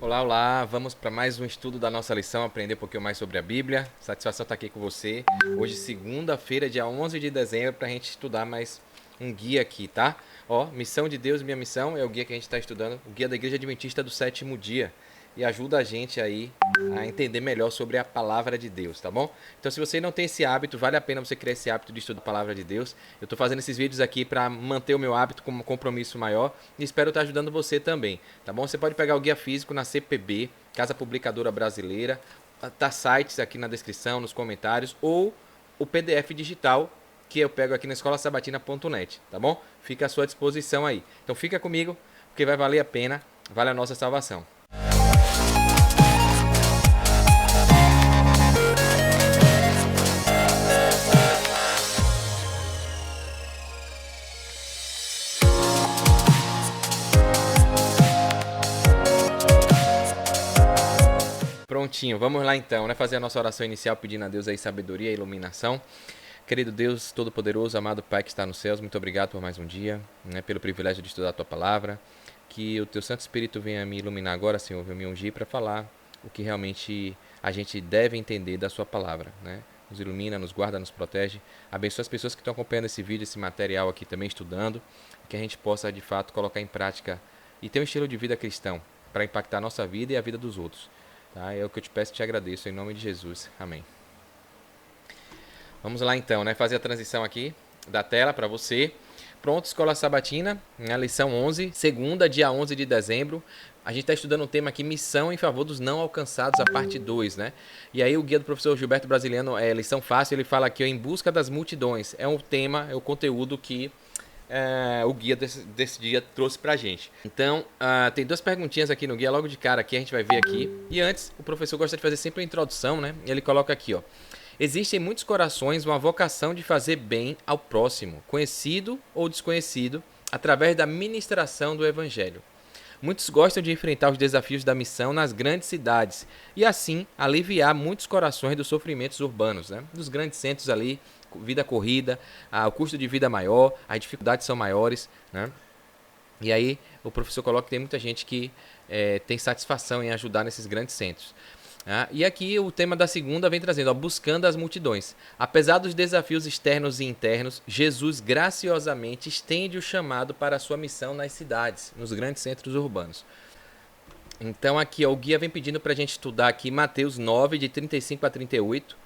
Olá, olá! Vamos para mais um estudo da nossa lição, aprender um pouquinho mais sobre a Bíblia. Satisfação estar aqui com você. Hoje, segunda-feira, dia 11 de dezembro, para a gente estudar mais um guia aqui, tá? Ó, Missão de Deus, Minha Missão é o guia que a gente está estudando, o guia da Igreja Adventista do Sétimo Dia. E ajuda a gente aí a entender melhor sobre a palavra de Deus, tá bom? Então, se você não tem esse hábito, vale a pena você criar esse hábito de estudar a palavra de Deus. Eu estou fazendo esses vídeos aqui para manter o meu hábito como um compromisso maior e espero estar ajudando você também, tá bom? Você pode pegar o guia físico na CPB, Casa Publicadora Brasileira, tá sites aqui na descrição, nos comentários, ou o PDF digital que eu pego aqui na escolasabatina.net, tá bom? Fica à sua disposição aí. Então fica comigo, porque vai valer a pena, vale a nossa salvação. Prontinho, vamos lá então, né? Fazer a nossa oração inicial pedindo a Deus aí sabedoria e iluminação. Querido Deus Todo-Poderoso, amado Pai que está nos céus, muito obrigado por mais um dia, né? Pelo privilégio de estudar a Tua Palavra. Que o Teu Santo Espírito venha me iluminar agora, Senhor, venha me ungir para falar o que realmente a gente deve entender da Sua Palavra, né? Nos ilumina, nos guarda, nos protege. Abençoa as pessoas que estão acompanhando esse vídeo, esse material aqui também, estudando. Que a gente possa, de fato, colocar em prática e ter um estilo de vida cristão para impactar a nossa vida e a vida dos outros. Tá? É o que eu te peço e te agradeço, em nome de Jesus. Amém. Vamos lá então, né? Fazer a transição aqui da tela para você. Pronto, Escola Sabatina, na lição 11, segunda, dia 11 de dezembro. A gente está estudando um tema aqui, Missão em Favor dos Não Alcançados, a parte 2, né? E aí o guia do professor Gilberto Brasiliano, lição fácil, ele fala aqui, ó, Em Busca das Multidões. É um tema, é o conteúdo que o guia desse dia trouxe pra gente. Então, tem duas perguntinhas aqui no guia, logo de cara aqui, a gente vai ver aqui. E antes, o professor gosta de fazer sempre a introdução, né? Ele coloca aqui, ó. Existem em muitos corações uma vocação de fazer bem ao próximo, conhecido ou desconhecido, através da ministração do Evangelho. Muitos gostam de enfrentar os desafios da missão nas grandes cidades e, assim, aliviar muitos corações dos sofrimentos urbanos, né? Dos grandes centros ali, vida corrida, o custo de vida maior, as dificuldades são maiores, né? E aí o professor coloca que tem muita gente que tem satisfação em ajudar nesses grandes centros. E aqui o tema da segunda vem trazendo, ó, buscando as multidões. Apesar dos desafios externos e internos, Jesus graciosamente estende o chamado para a sua missão nas cidades, nos grandes centros urbanos. Então aqui ó, o guia vem pedindo para a gente estudar aqui Mateus 9, de 35 a 38,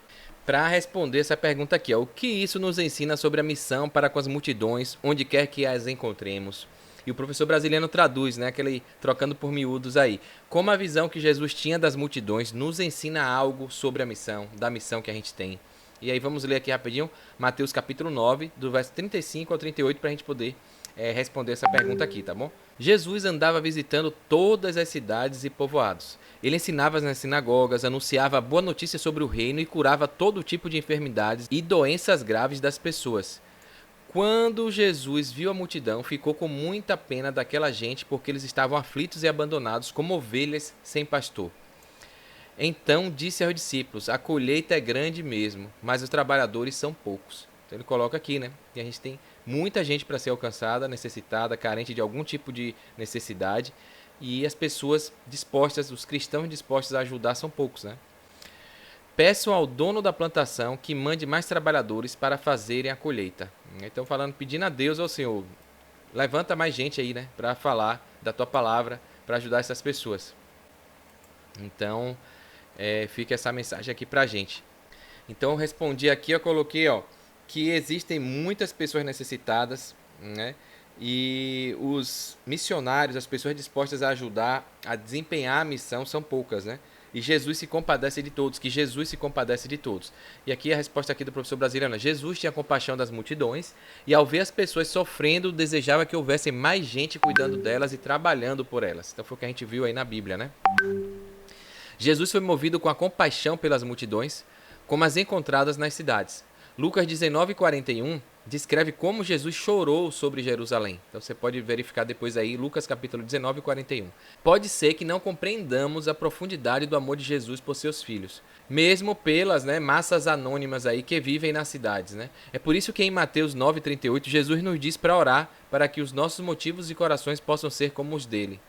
para responder essa pergunta aqui. Ó, o que isso nos ensina sobre a missão para com as multidões, onde quer que as encontremos? E o professor brasileiro traduz, né, aquele trocando por miúdos aí. Como a visão que Jesus tinha das multidões nos ensina algo sobre a missão, da missão que a gente tem. E aí vamos ler aqui rapidinho, Mateus capítulo 9, do verso 35 ao 38, para a gente poder responder essa pergunta aqui, tá bom? Jesus andava visitando todas as cidades e povoados. Ele ensinava nas sinagogas, anunciava a boa notícia sobre o reino e curava todo tipo de enfermidades e doenças graves das pessoas. Quando Jesus viu a multidão, ficou com muita pena daquela gente, porque eles estavam aflitos e abandonados como ovelhas sem pastor. Então disse aos discípulos, a colheita é grande mesmo, mas os trabalhadores são poucos. Então ele coloca aqui, né, que a gente tem muita gente para ser alcançada, necessitada, carente de algum tipo de necessidade, e as pessoas dispostas, os cristãos dispostos a ajudar são poucos, né? Peçam ao dono da plantação que mande mais trabalhadores para fazerem a colheita. Então falando, pedindo a Deus, ao Senhor, levanta mais gente aí, né, para falar da tua palavra, para ajudar essas pessoas. Então, fica essa mensagem aqui pra gente. Então eu respondi aqui, eu coloquei, ó, que existem muitas pessoas necessitadas, né? E os missionários, as pessoas dispostas a ajudar, a desempenhar a missão, são poucas, né? E Jesus se compadece de todos, que Jesus se compadece de todos. E aqui a resposta aqui do professor brasileiro, Jesus tinha compaixão das multidões e ao ver as pessoas sofrendo, desejava que houvesse mais gente cuidando delas e trabalhando por elas. Então foi o que a gente viu aí na Bíblia, né? Jesus foi movido com a compaixão pelas multidões, como as encontradas nas cidades. Lucas 19:41 descreve como Jesus chorou sobre Jerusalém. Então você pode verificar depois aí, Lucas capítulo 19:41. Pode ser que não compreendamos a profundidade do amor de Jesus por seus filhos, mesmo pelas massas anônimas aí que vivem nas cidades, né? É por isso que em Mateus 9:38 Jesus nos diz para orar para que os nossos motivos e corações possam ser como os dele.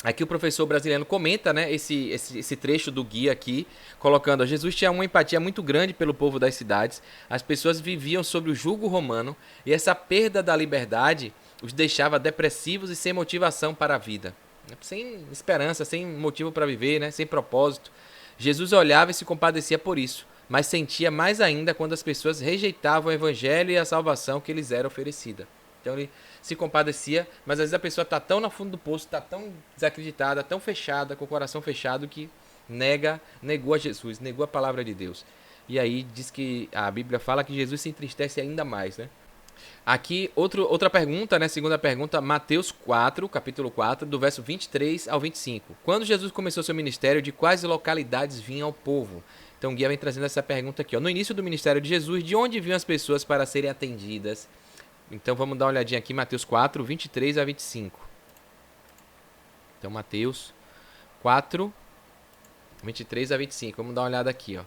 Aqui o professor brasileiro comenta, né, esse trecho do guia aqui, colocando: ó, Jesus tinha uma empatia muito grande pelo povo das cidades, as pessoas viviam sob o jugo romano e essa perda da liberdade os deixava depressivos e sem motivação para a vida, sem esperança, sem motivo para viver, né, sem propósito. Jesus olhava e se compadecia por isso, mas sentia mais ainda quando as pessoas rejeitavam o evangelho e a salvação que lhes era oferecida. Então ele se compadecia, mas às vezes a pessoa está tão no fundo do poço, está tão desacreditada, tão fechada, com o coração fechado, que negou a Jesus, negou a palavra de Deus. E aí diz que a Bíblia fala que Jesus se entristece ainda mais, né? Aqui, outra pergunta, né? Segunda pergunta, Mateus 4, capítulo 4, do verso 23 ao 25. Quando Jesus começou seu ministério, de quais localidades vinha o povo? Então o guia vem trazendo essa pergunta aqui, ó. No início do ministério de Jesus, de onde vinham as pessoas para serem atendidas? Então vamos dar uma olhadinha aqui, Mateus 4, 23 a 25. Então Mateus 4, 23 a 25. Vamos dar uma olhada aqui, ó.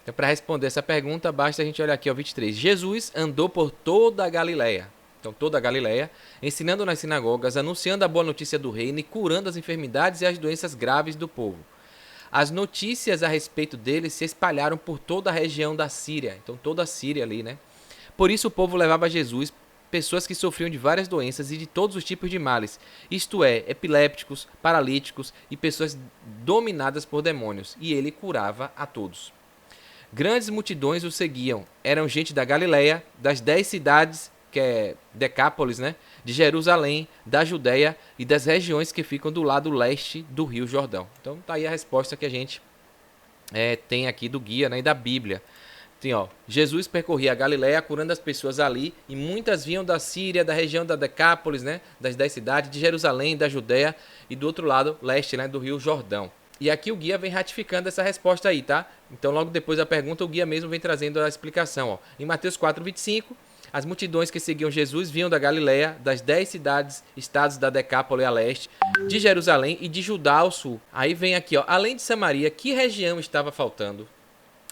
Então, para responder essa pergunta, basta a gente olhar aqui, ó, 23. Jesus andou por toda a Galileia. Então, toda a Galileia, ensinando nas sinagogas, anunciando a boa notícia do reino e curando as enfermidades e as doenças graves do povo. As notícias a respeito dele se espalharam por toda a região da Síria. Então, toda a Síria ali, né? Por isso o povo levava a Jesus pessoas que sofriam de várias doenças e de todos os tipos de males, isto é, epilépticos, paralíticos e pessoas dominadas por demônios, e ele curava a todos. Grandes multidões o seguiam, eram gente da Galileia, das 10 cidades, que é Decápolis, né? De Jerusalém, da Judéia e das regiões que ficam do lado leste do Rio Jordão. Então tá aí a resposta que a gente tem aqui do guia, né, e da Bíblia. Tem, ó, Jesus percorria a Galileia curando as pessoas ali, e muitas vinham da Síria, da região da Decápolis, né, das 10 cidades, de Jerusalém, da Judéia e do outro lado, leste, né, do Rio Jordão. E aqui o guia vem ratificando essa resposta aí, tá? Então logo depois da pergunta o guia mesmo vem trazendo a explicação, ó. Em Mateus 4, 25, as multidões que seguiam Jesus vinham da Galileia, das 10 cidades, estados da Decápole a leste, de Jerusalém e de Judá ao sul. Aí vem aqui, ó, além de Samaria, que região estava faltando?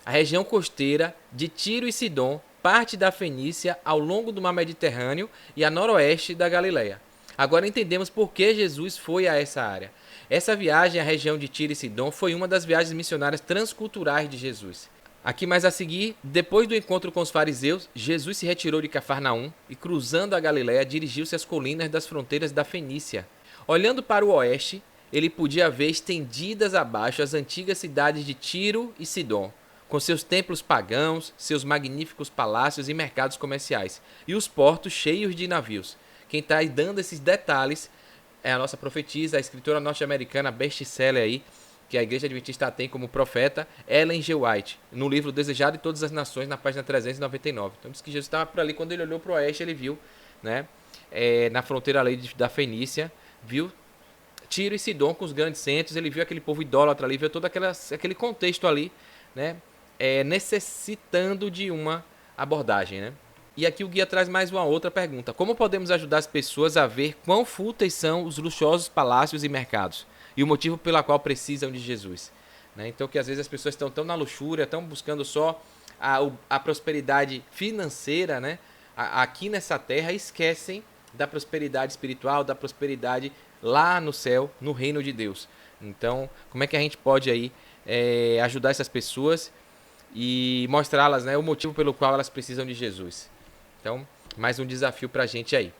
A região costeira de Tiro e Sidom, parte da Fenícia ao longo do mar Mediterrâneo e a noroeste da Galileia. Agora entendemos por que Jesus foi a essa área. Essa viagem à região de Tiro e Sidom foi uma das viagens missionárias transculturais de Jesus. Aqui mais a seguir, depois do encontro com os fariseus, Jesus se retirou de Cafarnaum e, cruzando a Galileia, dirigiu-se às colinas das fronteiras da Fenícia. Olhando para o oeste, ele podia ver estendidas abaixo as antigas cidades de Tiro e Sidom, com seus templos pagãos, seus magníficos palácios e mercados comerciais, e os portos cheios de navios. Quem está dando esses detalhes é a nossa profetisa, a escritora norte-americana best-seller aí, que a Igreja Adventista tem como profeta, Ellen G. White, no livro Desejado de Todas as Nações, na página 399. Então diz que Jesus estava por ali, quando ele olhou para o oeste, ele viu, né, na fronteira ali da Fenícia, viu Tiro e Sidom com os grandes centros, ele viu aquele povo idólatra ali, viu todo aquele contexto ali, né, necessitando de uma abordagem, né? E aqui o guia traz mais uma outra pergunta. Como podemos ajudar as pessoas a ver quão fúteis são os luxuosos palácios e mercados? E o motivo pelo qual precisam de Jesus? Né? Então, que às vezes as pessoas estão tão na luxúria, estão buscando só a prosperidade financeira, né? Aqui nessa terra, esquecem da prosperidade espiritual, da prosperidade lá no céu, no reino de Deus. Então, como é que a gente pode aí ajudar essas pessoas e mostrá-las, né, o motivo pelo qual elas precisam de Jesus? Então, mais um desafio para a gente aí.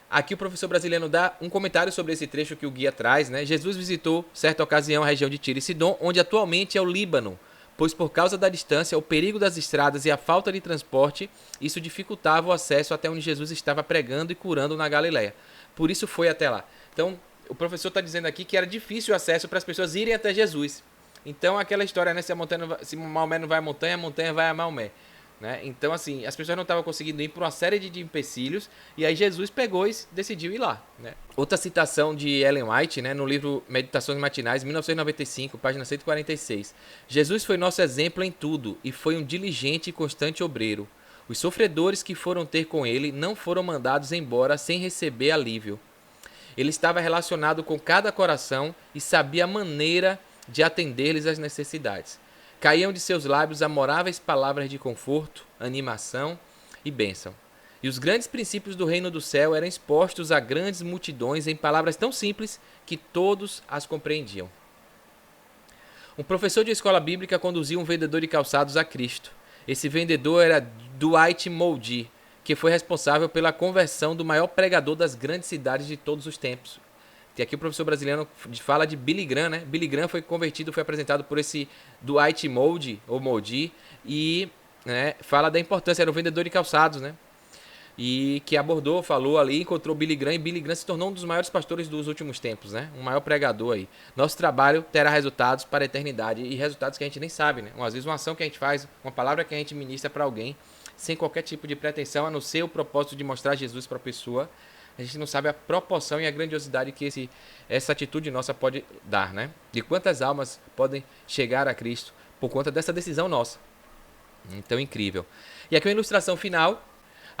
Aqui o professor brasileiro dá um comentário sobre esse trecho que o guia traz, né? Jesus visitou, certa ocasião, a região de Tiro e Sidom, onde atualmente é o Líbano, pois por causa da distância, o perigo das estradas e a falta de transporte, isso dificultava o acesso até onde Jesus estava pregando e curando na Galileia. Por isso foi até lá. Então, o professor está dizendo aqui que era difícil o acesso para as pessoas irem até Jesus. Então, aquela história, né? Se Maomé não vai à montanha, a montanha vai a Maomé. Né? Então, assim, as pessoas não estavam conseguindo ir por uma série de empecilhos, e aí Jesus pegou e decidiu ir lá. Né? Outra citação de Ellen White, né, no livro Meditações Matinais, 1995, página 146. Jesus foi nosso exemplo em tudo, e foi um diligente e constante obreiro. Os sofredores que foram ter com ele não foram mandados embora sem receber alívio. Ele estava relacionado com cada coração e sabia a maneira de atender-lhes às necessidades. Caíam de seus lábios amoráveis palavras de conforto, animação e bênção. E os grandes princípios do reino do céu eram expostos a grandes multidões em palavras tão simples que todos as compreendiam. Um professor de escola bíblica conduziu um vendedor de calçados a Cristo. Esse vendedor era Dwight Moody, que foi responsável pela conversão do maior pregador das grandes cidades de todos os tempos. E aqui o professor brasileiro fala de Billy Graham, né? Billy Graham foi convertido, foi apresentado por esse Dwight Moody, ou Moody, e né, fala da importância, era um vendedor de calçados, né? E que abordou, falou ali, encontrou Billy Graham, e Billy Graham se tornou um dos maiores pastores dos últimos tempos, né? Um maior pregador aí. Nosso trabalho terá resultados para a eternidade, e resultados que a gente nem sabe, né? Às vezes uma ação que a gente faz, uma palavra que a gente ministra para alguém, sem qualquer tipo de pretensão, a não ser o propósito de mostrar Jesus para a pessoa, a gente não sabe a proporção e a grandiosidade que essa atitude nossa pode dar, né? De quantas almas podem chegar a Cristo por conta dessa decisão nossa. Então, incrível. E aqui uma ilustração final.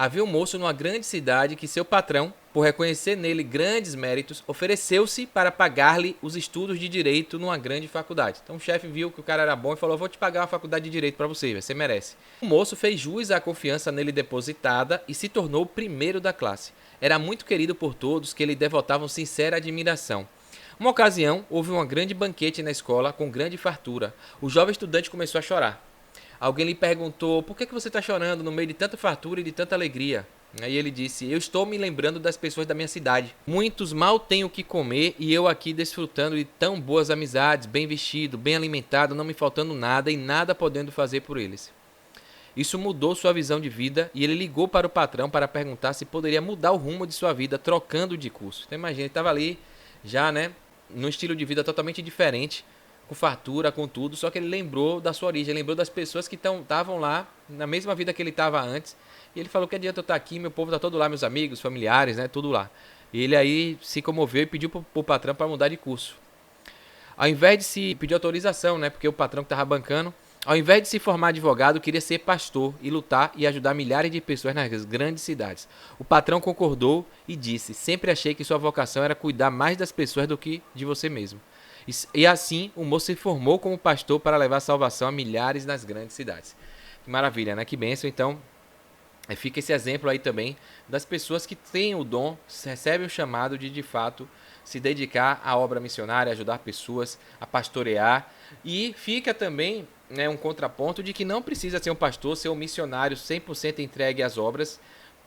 Havia um moço numa grande cidade que seu patrão, por reconhecer nele grandes méritos, ofereceu-se para pagar-lhe os estudos de direito numa grande faculdade. Então o chefe viu que o cara era bom e falou: vou te pagar uma faculdade de direito para você merece. O moço fez jus à confiança nele depositada e se tornou o primeiro da classe. Era muito querido por todos, que lhe devotavam sincera admiração. Uma ocasião, houve um grande banquete na escola com grande fartura. O jovem estudante começou a chorar. Alguém lhe perguntou: por que você está chorando no meio de tanta fartura e de tanta alegria? Aí ele disse: eu estou me lembrando das pessoas da minha cidade. Muitos mal têm o que comer e eu aqui desfrutando de tão boas amizades, bem vestido, bem alimentado, não me faltando nada e nada podendo fazer por eles. Isso mudou sua visão de vida e ele ligou para o patrão para perguntar se poderia mudar o rumo de sua vida trocando de curso. Então imagina, ele estava ali já, né, num estilo de vida totalmente diferente, com fartura, com tudo, só que ele lembrou da sua origem, lembrou das pessoas que estavam lá, na mesma vida que ele estava antes, e ele falou: que adianta eu estar aqui, meu povo está todo lá, meus amigos, familiares, né, tudo lá. E ele aí se comoveu e pediu para o patrão para mudar de curso. Ao invés de se pedir autorização, né, porque o patrão que estava bancando, ao invés de se formar advogado, queria ser pastor e lutar e ajudar milhares de pessoas nas grandes cidades. O patrão concordou e disse: sempre achei que sua vocação era cuidar mais das pessoas do que de você mesmo. E assim, o moço se formou como pastor para levar salvação a milhares nas grandes cidades. Que maravilha, né? Que bênção. Então, fica esse exemplo aí também das pessoas que têm o dom, recebem o chamado de fato, se dedicar à obra missionária, ajudar pessoas, a pastorear. E fica também, né, um contraponto de que não precisa ser um pastor, ser um missionário 100% entregue às obras,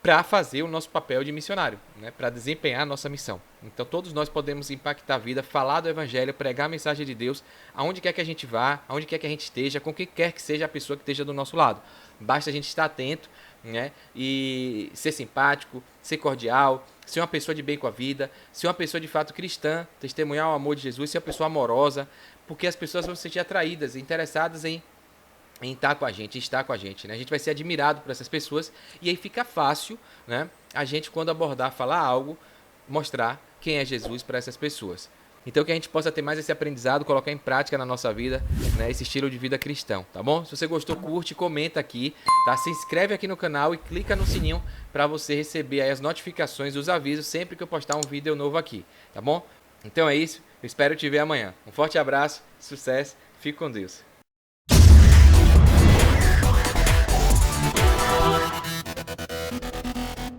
para fazer o nosso papel de missionário, né, para desempenhar a nossa missão. Então todos nós podemos impactar a vida, falar do evangelho, pregar a mensagem de Deus, aonde quer que a gente vá, aonde quer que a gente esteja, com quem quer que seja a pessoa que esteja do nosso lado. Basta a gente estar atento, né, e ser simpático, ser cordial, ser uma pessoa de bem com a vida, ser uma pessoa de fato cristã, testemunhar o amor de Jesus, ser uma pessoa amorosa, porque as pessoas vão se sentir atraídas, interessadas em estar com a gente, né? A gente vai ser admirado por essas pessoas e aí fica fácil, né, a gente, quando abordar, falar algo, mostrar quem é Jesus para essas pessoas. Então que a gente possa ter mais esse aprendizado, colocar em prática na nossa vida, né, esse estilo de vida cristão, tá bom? Se você gostou, curte, comenta aqui, tá? Se inscreve aqui no canal e clica no sininho para você receber aí as notificações, os avisos sempre que eu postar um vídeo novo aqui, tá bom? Então é isso, eu espero te ver amanhã. Um forte abraço, sucesso, fique com Deus.